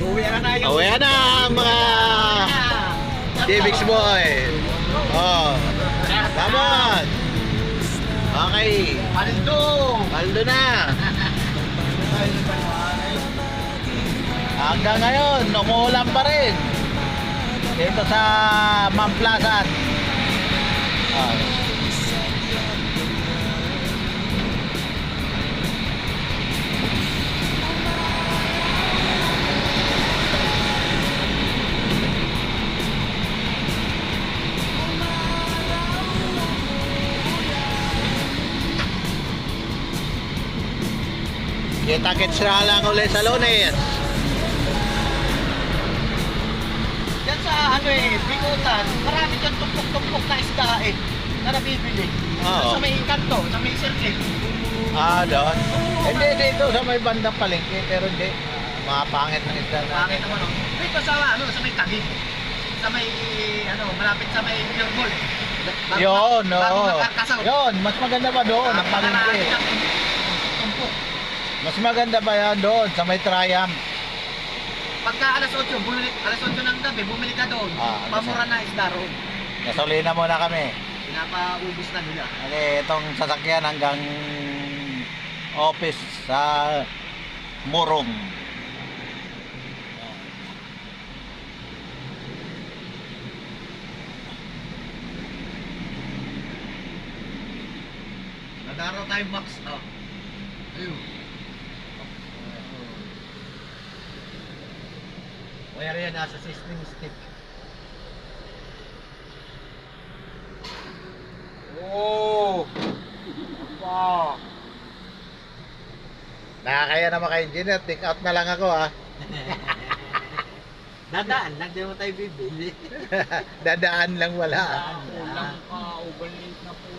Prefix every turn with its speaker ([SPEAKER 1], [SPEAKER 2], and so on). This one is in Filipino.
[SPEAKER 1] Uwi na tayo.
[SPEAKER 2] Uwi na mga J-Bix boy. Oh. Come on. Okay. Paldo na. Hanggang ngayon, umuulan pa rin. Dito sa Mamplasan. Oh. Kita-kits na lang ulit sa Lunes.
[SPEAKER 1] Yan sa ano Bikutan, marami dyan tumpok-tumpok na isda na nabibili.
[SPEAKER 2] Oo.
[SPEAKER 1] Sa may kanto, sa may circle.
[SPEAKER 2] Doon. Hindi, dito sa may bandang palengke, pero hindi. Mga pangit ang isda na.
[SPEAKER 1] Bakit naman Dito sa sa may Taguig. Sa may malapit sa may Pure Gold.
[SPEAKER 2] Yun,
[SPEAKER 1] Bago
[SPEAKER 2] oo.
[SPEAKER 1] magkakasaw.
[SPEAKER 2] Yun, mas maganda pa doon, ang palengke.
[SPEAKER 1] Tumpok.
[SPEAKER 2] Mas maganda pa yan doon, sa may Triumph.
[SPEAKER 1] Pagka alas 8 ng gabi, bumili ka doon. Pamura na isda roon.
[SPEAKER 2] Gasolina muna kami.
[SPEAKER 1] Pinapaubos na nila.
[SPEAKER 2] Okay, itong sasakyan hanggang office sa Murong.
[SPEAKER 1] Nadaraw tayo box. Ayun. Kaya rin nasa system stick. Oh! Wow!
[SPEAKER 2] Nakakaya naman kay engineer, take out na lang ako ha.
[SPEAKER 1] Dadaan lang, di mo tayo bibili.
[SPEAKER 2] Dadaan lang wala.
[SPEAKER 1] Kulang pa, overlate na po.